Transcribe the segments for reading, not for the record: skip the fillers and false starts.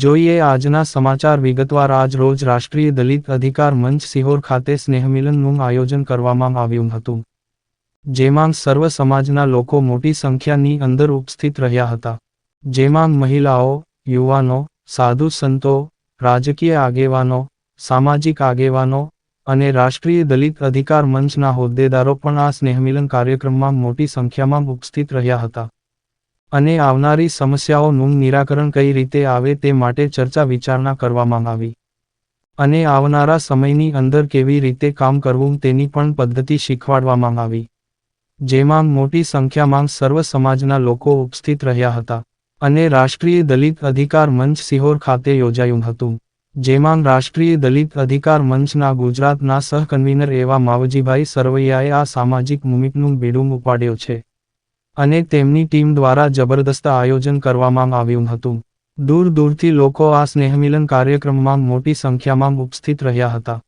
જોઈએ આજના સમાચાર વિગતવાર. આજ રોજ રાષ્ટ્રીય દલિત અધિકાર મંચ સિહોર ખાતે સ્નેહમિલનનું આયોજન કરવામાં આવ્યું હતું, જેમાં સર્વ સમાજના લોકો મોટી સંખ્યાની અંદર ઉપસ્થિત રહ્યા હતા, જેમાં મહિલાઓ, યુવાનો, સાધુ સંતો, રાજકીય આગેવાનો, સામાજિક આગેવાનો અને રાષ્ટ્રીય દલિત અધિકાર મંચના હોદ્દેદારો પણ આ સ્નેહમિલન કાર્યક્રમમાં મોટી સંખ્યામાં ઉપસ્થિત રહ્યા હતા અને આવનારી સમસ્યાઓનું નિરાકરણ કઈ રીતે આવે તે માટે ચર્ચા વિચારણા કરવામાં આવી અને આવનારા સમયની અંદર કેવી રીતે કામ કરવું તેની પણ પદ્ધતિ શીખવાડવામાં આવી, જેમાં મોટી સંખ્યામાં સર્વ સમાજના લોકો ઉપસ્થિત રહ્યા હતા અને રાષ્ટ્રીય દલિત અધિકાર મંચ સિહોર ખાતે યોજાયું હતું, જેમાં રાષ્ટ્રીય દલિત અધિકાર મંચના ગુજરાતના સહકન્વીનર એવા માવજીભાઈ સરવૈયાએ આ સામાજિક મુહિમનું બીડું ઉપાડ્યો છે અને તેમની ટીમ દ્વારા જબરદસ્ત આયોજન કરવામાં આવ્યું હતું. દૂર દૂરથી લોકો આ સ્નેહમિલન કાર્યક્રમમાં મોટી સંખ્યામાં ઉપસ્થિત રહ્યા હતા.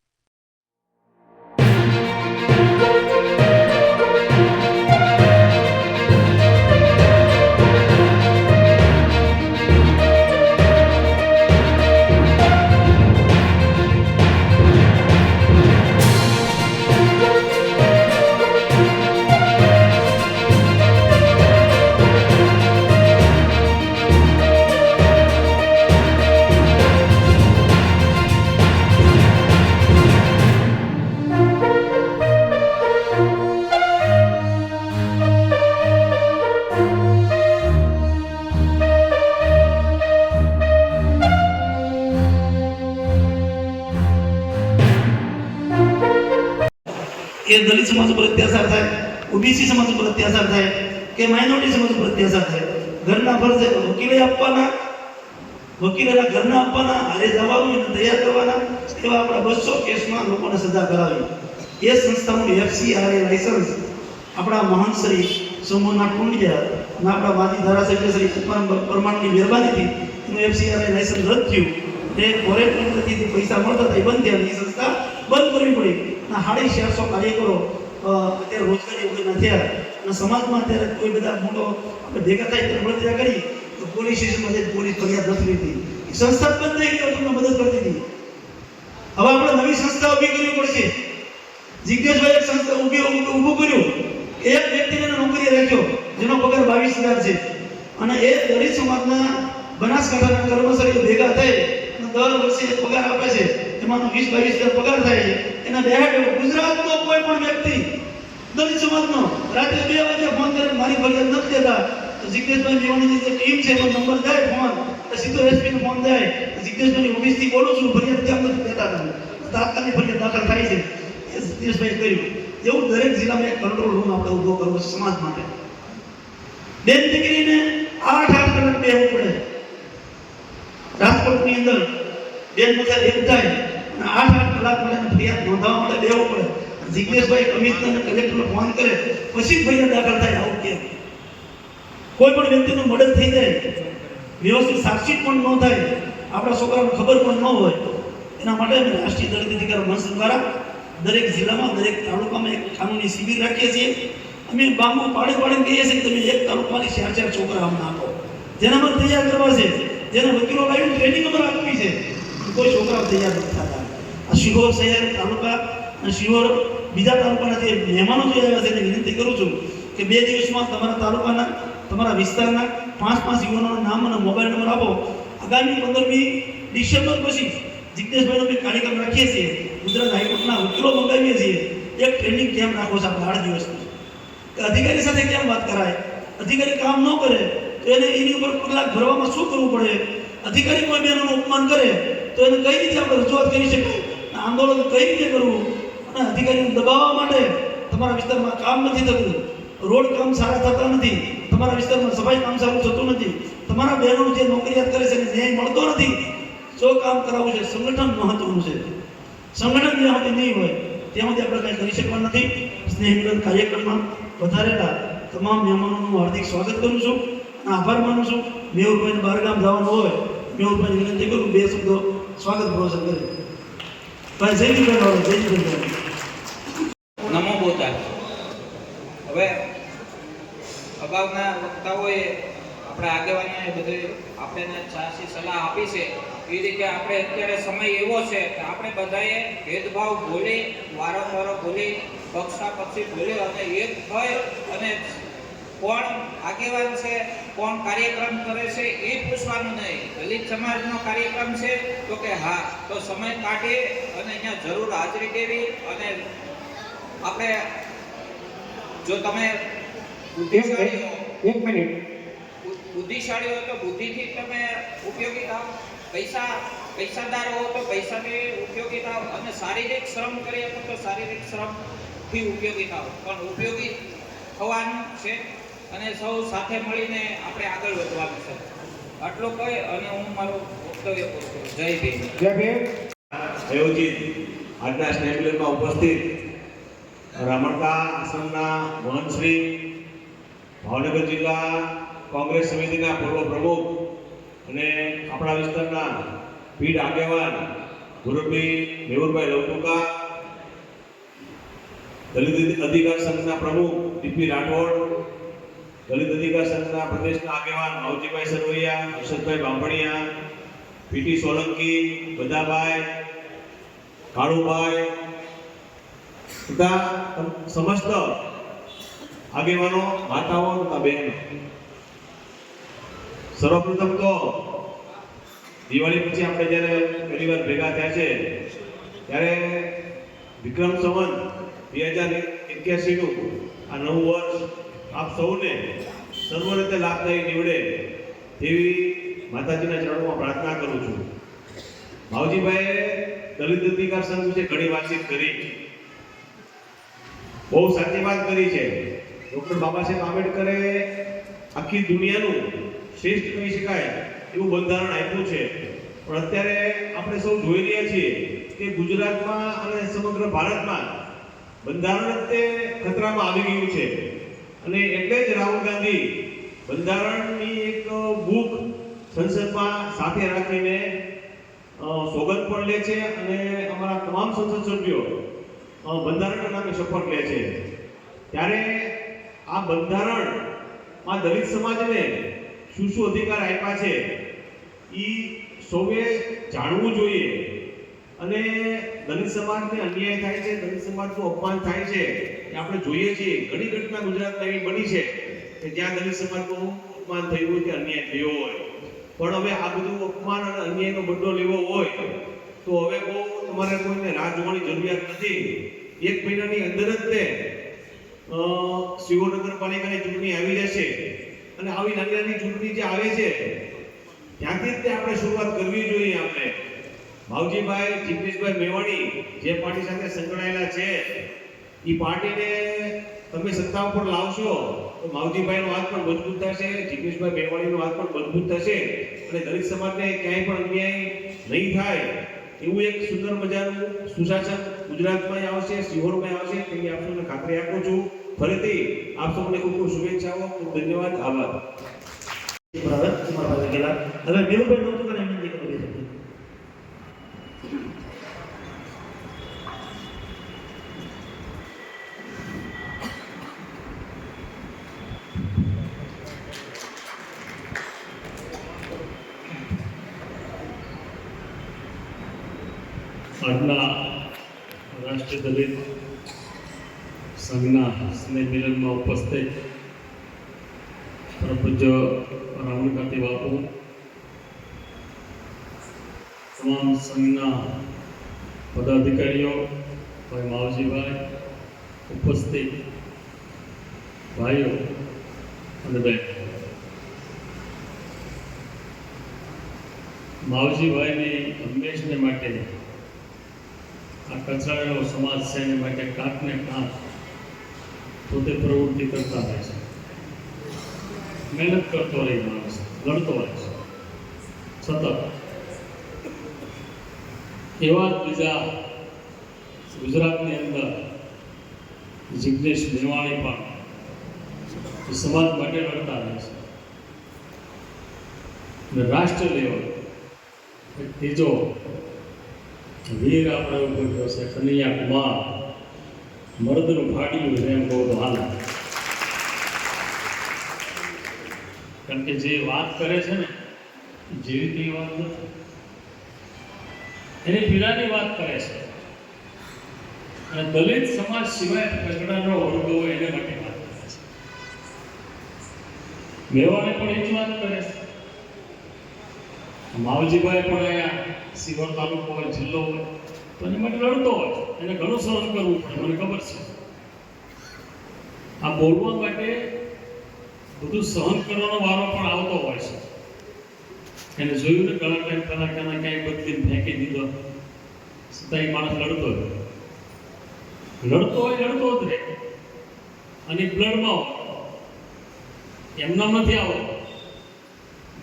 કે દલિત સમાજ ઉપર અત્યાચાર થાય, ઓબીસી સમાજ ઉપર અત્યાચાર થાય કે માઇનોરિટી સમાજ ઉપર અત્યાચાર થાય, ઘરના ફરજે વકીલે આપવાના, વકીલના ઘરના આપવાના, હારે જવાનું એને તૈયાર કરવાના, એવા આપણા 200 કેસમાં લોકોને સજા કરાવી. એ સંસ્થાનું FCRA લાયસન્સ આપણા મહંત શ્રી સોમનાથ ટુંડિયા અને આપણા માજી ધારાસભ્ય શ્રી પરમાણની મહેરબાનીથી એનું FCRA લાયસન્સ રદ થયું. તે ફોરેન કંટ્રીથી પૈસા મળતા હતા, એ બંધ થયા. એ સંસ્થા બંધ કરવી પડી. 450 કાર્યકરો અત્યારે રોજગારી વગરના થયા અને સમાજમાં અત્યારે કોઈ બધા મોટો આપણે ભેગા થાય ત્યારે બળતરા કરી તો પોલીસ સ્ટેશનમાં જઈ પોલીસ ફરિયાદ નથી લીધી. એ સંસ્થા બંધ થઈ ગઈ, તમને મદદ કરતી હતી. હવે આપણે નવી સંસ્થા ઊભી કરવી પડશે. જિજ્ઞેશભાઈ એક સંસ્થા ઊભું કર્યું, એક વ્યક્તિને નોકરી રાખ્યો જેનો પગાર 22,000 છે અને એ દલિત સમાજના બનાસકાંઠાના કર્મચારીઓ ભેગા થઈ અને દર વર્ષે પગાર આપે છે. એમાંનો 20-22,000 પગાર થાય છે. એના બેહાડે ગુજરાતનો કોઈ પણ વ્યક્તિ દલિત સમાજનો રાત્રે 2 વાગે ફોન કરીને મારી ફરિયાદ નથી દેતા તો જિજ્ઞેશભાઈ મેવાણીની જે ટીમ છે એનો નંબર જાય ફોન તો સીધો એસપી નો ફોન જાય. જિજ્ઞેશભાઈ ઓફિસથી બોલું છું, ફરિયાદ કેમ નથી દેતા તમે, તાત્કાલિક ફરિયાદ દાખલ થાય છે. એ જિજ્ઞેશભાઈ કર્યું. એવું દરેક જિલ્લામાં એક કંટ્રોલ રૂમ આપણે ઊભો કરવો છે સમાજ માટે. બેન દીકરીને 8 કલાક બેહવું પડે. રાજકોટની અંદર બેન મથાર એક થાય અને 8 કલાક માટે ફરિયાદ નોંધાવવા માટે બેહવું પડે. જિજ્ઞેશભાઈ કમિશનર અને કલેક્ટરને ફોન કરે પછી ફરિયાદ દાખલ થાય. આવું કેમ? કોઈ પણ વ્યક્તિનું મર્ડર થઈ જાય, વ્યવસ્થિત સાક્ષી પણ ન થાય, આપણા છોકરાને ખબર પણ ન હોય, એના માટે અમે રાષ્ટ્રીય દલિત અધિકાર મંચ દ્વારા દરેક જિલ્લામાં, દરેક તાલુકામાં એક કાનૂની શિબિર રાખીએ છીએ. અમે બાંબુ પાડીને કહીએ છીએ કે તમે એક તાલુકાની 4 છોકરા અમને આપો, જેના પર તૈયાર કરવા છે, જેને વકીલો લાવીને ટ્રેનિંગ અમારે આપવી છે. કોઈ છોકરાઓ તૈયાર નથી થતા. આ શિહોર શહેર તાલુકા અને શિહોર બીજા તાલુકાના જે મહેમાનો જે આવ્યા છે એને વિનંતી કરું છું કે 2 દિવસમાં તમારા તાલુકાના, તમારા વિસ્તારના 5 યુવાનોના નામ અને મોબાઈલ નંબર આપો. આગામી 15મી ડિસેમ્બર પછી જિજ્ઞેશભાઈનો અમે કાર્યક્રમ રાખીએ છીએ. ગુજરાત હાઈકોર્ટના વકીલો મંગાવીએ છીએ. એક ટ્રેનિંગ કેમ્પ રાખો છો આપણે 8 દિવસની. અધિકારી સાથે કેમ વાત કરાય? અધિકારી કામ ન કરે તો એને એની ઉપર કલાક ભરવામાં શું કરવું પડે? અધિકારી કોઈ બહેનોનું અપમાન કરે તો એને કઈ રીતે આપણે રજૂઆત કરી શકાય? આંદોલન કઈ રીતે કરવું? અને અધિકારીને દબાવવા માટે તમારા વિસ્તારમાં કામ નથી થતું, રોડ કામ સારા થતા નથી, તમારા વિસ્તારમાં સફાઈ કામ સારું થતું નથી, તમારા બહેનો જે નોકરિયાત કરે છે એને ન્યાય મળતો નથી. શું કામ કરાવવું છે? સંગઠન મહત્વનું છે. સંગઠન જ્યાં સુધી નહીં હોય ત્યાં સુધી આપણે કંઈ કરી શકવા નથી. સ્નેહમિલન કાર્યક્રમમાં વધારેલા તમામ મહેમાનોનું હાર્દિક સ્વાગત કરું છું અને આભાર માનું છું. મેહુલભાઈને બહારગામ જવાનું હોય, મેહુલભાઈને વિનંતી કરું 2 શબ્દો સ્વાગત પ્રવચન કરે. ભાઈ જયજીભાઈ નમો બોતાલ. હવે અગાઉના વક્તાઓએ આપણા આગેવાનોએ બધે આપણને સાચી સલાહ આપી છે એ રીતે આપણે અત્યારે સમય એવો છે કે આપણે બધાએ ભેદભાવ ભૂલી વારંવાર ભૂલી પક્ષાપક્ષી ભૂલી અને એક થઈ અને કોણ આગેવાન છે કોણ કાર્યક્રમ કરે છે એ પૂછવાનું નહીં. દલિત સમાજનો કાર્યક્રમ છે તો કે હા, તો સમય કાઢી અને અહીંયા જરૂર હાજરી દેવી. અને આપણે જો તમે બુદ્ધિશાળી હો, એક મિનિટ. બુદ્ધિશાળી હો તો બુદ્ધિથી તમે ઉપયોગી થાવ, પૈસાદાર હો તો પૈસાથી ઉપયોગી થાવ, અને શારીરિક શ્રમ કરી શકો તો શારીરિક શ્રમથી ઉપયોગી થાવ. પણ ઉપયોગી થવાનું છે અને સૌ સાથે મળીને આપણે આગળ વધવાનું છે. આટલું કહી અને હું મારું વક્તવ્ય પૂરું કરું. જય ભીમ. જય ભીમ. આયોજિત આજના સ્નેહમિલનમાં ઉપસ્થિત રામણકા આશ્રમના મહંત શ્રી, ભાવનગર જિલ્લા કોંગ્રેસ સમિતિના પૂર્વ પ્રમુખ અને આપણા વિસ્તારના પીઢ આગેવાન ગુરુભાઈ મેહુરભાઈ લવટુકા, દલિત અધિકાર સંઘના પ્રમુખ ડીપી રાઠોડ, દલિત અધિકાર સંઘના પ્રદેશના આગેવાન માવજીભાઈ સરવૈયા, હર્ષદભાઈ બાંભણિયા, પીટી સોલંકી, બદાભાઈ, કાળુભાઈ તથા સમસ્ત આગેવાનો, માતાઓ તથા બહેનો, સર્વપ્રથમ તો દિવાળી પછી આપણે જ્યારે પહેલી વાર ભેગા થયા છે ત્યારે વિક્રમ સંવત 2081 નું આ નવું વર્ષ આપ સૌને સર્વ રીતે લાભદાયી નીવડે તેવી માતાજીના ચરણોમાં પ્રાર્થના કરું છું. માવજીભાઈએ દલિત અધિકાર સંઘ વિશે ઘણી વાતચીત કરી, બહુ સાચી વાત કરી છે. ડોક્ટર બાબા સાહેબ આંબેડકરે આખી દુનિયાનું શ્રેષ્ઠ કહી શકાય એવું બંધારણ આપ્યું છે. પણ અત્યારે આપણે સૌ જોઈ રહ્યા છીએ કે ગુજરાતમાં અને સમગ્ર ભારતમાં બંધારણ જ તે ખતરામાં આવી ગયું છે. અને એટલે જ રાહુલ ગાંધી બંધારણની એક બુક સંસદમાં સાથે રાખીને સોગંદ પણ લે છે અને અમારા તમામ સંસદ સભ્યો બંધારણના નામે શપથ લે છે. ત્યારે આ બંધારણમાં દલિત સમાજને શું શું અધિકાર આપ્યા છે એ સૌએ જાણવું જોઈએ. અને દલિત સમાજને અન્યાય થાય છે, દલિત સમાજનું અપમાન થાય છે એ આપણે જોઈએ છીએ. ઘણી ઘટના ગુજરાતમાં એવી બની છે કે જ્યાં દલિત સમાજનું અપમાન થયું હોય કે અન્યાય થયો હોય. પણ હવે આ બધું અપમાન અને અન્યાયનો બદલો લેવો હોય તો હવે બહુ તમારે કોઈને રાહ જોવાની જરૂરિયાત નથી. 1 મહિનાની અંદર જ તે શિહોર નગરપાલિકાની ચૂંટણી આવી જશે અને આવી નાની નાની ચૂંટણી જે આવે છે ત્યાંથી જ તે આપણે શરૂઆત કરવી જોઈએ. આપણે માવજીભાઈ, જિગ્નેશભાઈ મેવાણી જે પાર્ટી સાથે સંકળાયેલા છે એ પાર્ટીને તમે સત્તા ઉપર લાવશો તો માવજીભાઈનો હાથ પણ મજબૂત થશે, જિગ્નેશભાઈ મેવાણીનો હાથ પણ મજબૂત થશે અને દલિત સમાજને ક્યાંય પણ અન્યાય નહીં થાય એવું એક સુંદર મજાનું સુશાસન ગુજરાતમાં આવશે, સિહોરમાં આવશે તેની આપ સૌને ખાતરી આપું છું. ફરીથી આપ સૌને ખૂબ ખૂબ શુભેચ્છાઓ, ખૂબ ધન્યવાદ, આભાર. બરાબર, તમારા પાસે ગયેલા. હવે મેહુલભાઈ નહોતું કરે એમની દીકરો બે શબ્દ. આજના રાષ્ટ્રીય દલિત સંઘના સ્નેહ મિલનમાં ઉપસ્થિત પરમ પૂજ્ય રામણકાંતિ બાપુ, તમામ સંઘના પદાધિકારીઓ, ભાઈ માવજીભાઈ, ઉપસ્થિત ભાઈઓ અને બહેનો, માવજીભાઈની હંમેશને માટે આ કચરાયેલો સમાજ છે એને માટે કાંકને કાંક પોતે પ્રવૃત્તિ કરતા રહે છે, મહેનત કરતો રહે માણસ, લડતો રહે છે સતત. એવા જ બીજા ગુજરાતની અંદર જિગ્નેશ મેવાણી પણ સમાજ માટે લડતા રહે છે. અને રાષ્ટ્ર લેવલ ત્રીજો વીર આપણે ઉપર ગયો છે કનૈયા કુમાર, મર્દનું ફાડ્યું છે એમ કહું તો હાલ. કારણ કે જે વાત કરે છે ને જેવી તેવી વાત નથી, એની પીડાની વાત કરે છે. અને દલિત સમાજ સિવાય કચડાનો વર્ગ હોય એને માટે વાત કરે છે. મેવાને પણ એ જ વાત કરે છે. માવજીભાઈ પણ અહીંયા સિહોર તાલુકો હોય, જિલ્લો હોય તો એની માટે લડતો હોય, એને ઘણું સહન કરવું પડે, મને ખબર છે. આ બોલવા માટે બધું સહન કરવાનો વારો પણ આવતો હોય છે. એને જોયું ને ઘણા ટાઈમ પહેલા ક્યાંય બદલીને ફેંકી દીધો, છતાં એ માણસ લડતો જ રહે. અને બ્લડમાં હોય, એમના નથી આવતો,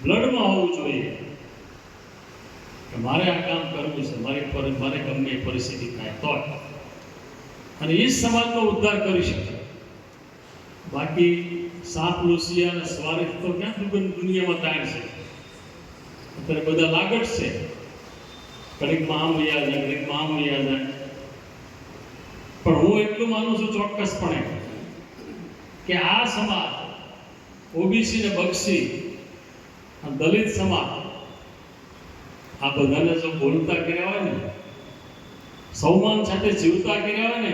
બ્લડમાં હોવું જોઈએ કે મારે આ કામ કરવું છે, મારે ગમે એ પરિસ્થિતિ થાય તો. અને એ જ સમાજનો ઉદ્ધાર કરી શકે. બાકી સાપ લુસિયા અને સ્વાર્થ તો ક્યાં દુનિયામાં તાણ છે. અત્યારે બધા લાગટ છે, ઘડીકમાં આમ યાદ જાય, ઘડીકમાં આમ યાદ જાય. પણ હું એટલું માનું છું ચોક્કસપણે કે આ સમાજ ઓબીસી ને બક્ષી દલિત સમાજ આ બધાને જો બોલતા કર્યા હોય ને, સૌમાન સાથે જીવતા કર્યા હોય ને,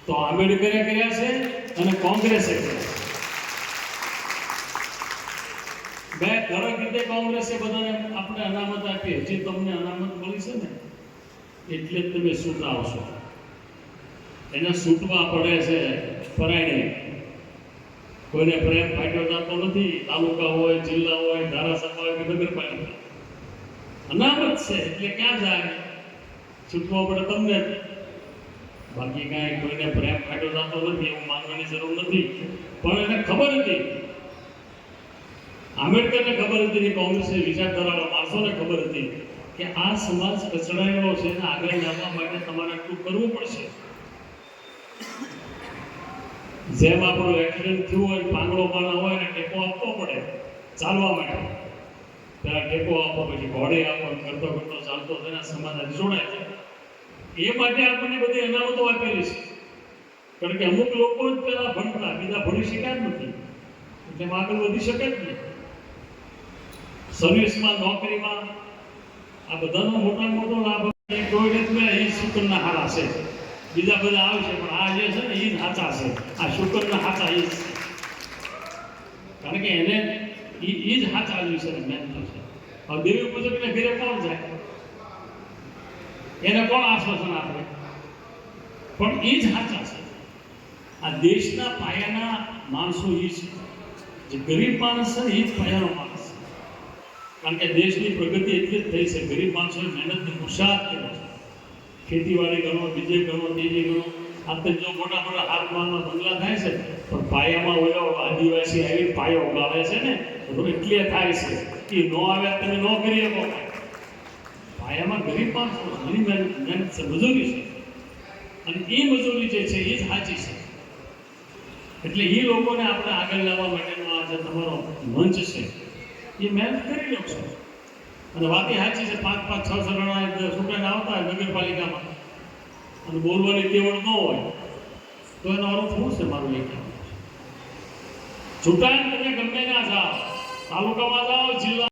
તો આંબેડકરે કર્યા છે અને કોંગ્રેસે કર્યા છે. બે દરેક રીતે કોંગ્રેસે બધાને આપણે અનામત આપી. હજી તમને અનામત મળી છે ને એટલે જ તમે છૂટ આવશો. એને છૂટવા પડે છે પરાયણે. કોઈને પ્રેમ ફાટ્યો જતો નથી. તાલુકા હોય, જિલ્લા હોય, ધારાસભા હોય કે નગરપાલિકા, અનામત છે એટલે ક્યાં જાય? છૂટવા પડે તમને. બાકી કાંઈ કોઈને પ્રેમ ફાટ્યો જતો નથી એવું માનવાની જરૂર નથી. પણ એને ખબર હતી, આંબેડકરને ખબર હતી, કોંગ્રેસની વિચારધારાવાળા માણસોને ખબર હતી કે આ સમાજ કચડાયેલો છે અને આગળ લાવવા માટે તમારે આટલું કરવું પડશે. જેમ આપણું એક્સિડન્ટ થયું હોય, પાંગળો માણા હોય ને ટેકો આપવો પડે ચાલવા માટે. પેલા ટેકો આપો, પછી ઘોડે આપો, કરતો કરતો ચાલતો તેના સમાજ જોડાય છે. એ માટે આપણને બધી અનામતો આપેલી છે. કારણ કે અમુક લોકો જ પેલા ભણતા, બીજા ભણી શક્યા જ નથી, એટલે આગળ વધી શકે જ નહીં. સર્વિસમાં, નોકરીમાં આ બધાનો મોટો લાભ એ શુક્રના હારા છે. બીજા બધા આવશે પણ આ જે છે ને એ જ હાચા છે. આ શુક્રના હાચા એ જ છે. કારણ કે એને એ જ હાચા આવ્યું છે ને મેન તો છે. હવે દેવી પૂજકને ઘરે કોણ જાય? એને કોણ આશ્વાસન આપે? પણ એ જ હાચા છે. આ દેશના પાયાના માણસો એ છે. જે ગરીબ માણસ છે ને એ જ પાયાનો માણસ છે. કારણ કે દેશની પ્રગતિ એટલી જ થઈ છે, ગરીબ માણસોએ મહેનતને પુરુષાર્થ કર્યો છે. ખેતીવાડી ગણો, બીજે ગણો, ત્રીજે ગણો. આપણે જો મોટા હાથમાલમાં બંગલા થાય છે, પણ પાયામાં ઓલો આદિવાસી આવી પાયો ઉગાવે છે ને, તો એટલે થાય છે કે ન આવે તમે ન કરી શકો. પાયામાં ગરીબ માણસો ઘણી મહેનત છે, મજૂરી છે. અને એ મજૂરી જે છે એ જ સાચી છે. એટલે એ લોકોને આપણે આગળ લાવવા માટેનો આ જે તમારો મંચ છે એ મહેનત કરી લો છો. અને વાત સાચી છે, 5-5, 6 જણા છૂટાઈને આવતા હોય નગરપાલિકામાં અને બોલવાની તેવડ ન હોય તો એનો અર્થ શું છે? મારું એ કહેવાનું છે, છૂટાઈને તમે ગમે ના જાઓ, તાલુકામાં જાઓ, જિલ્લા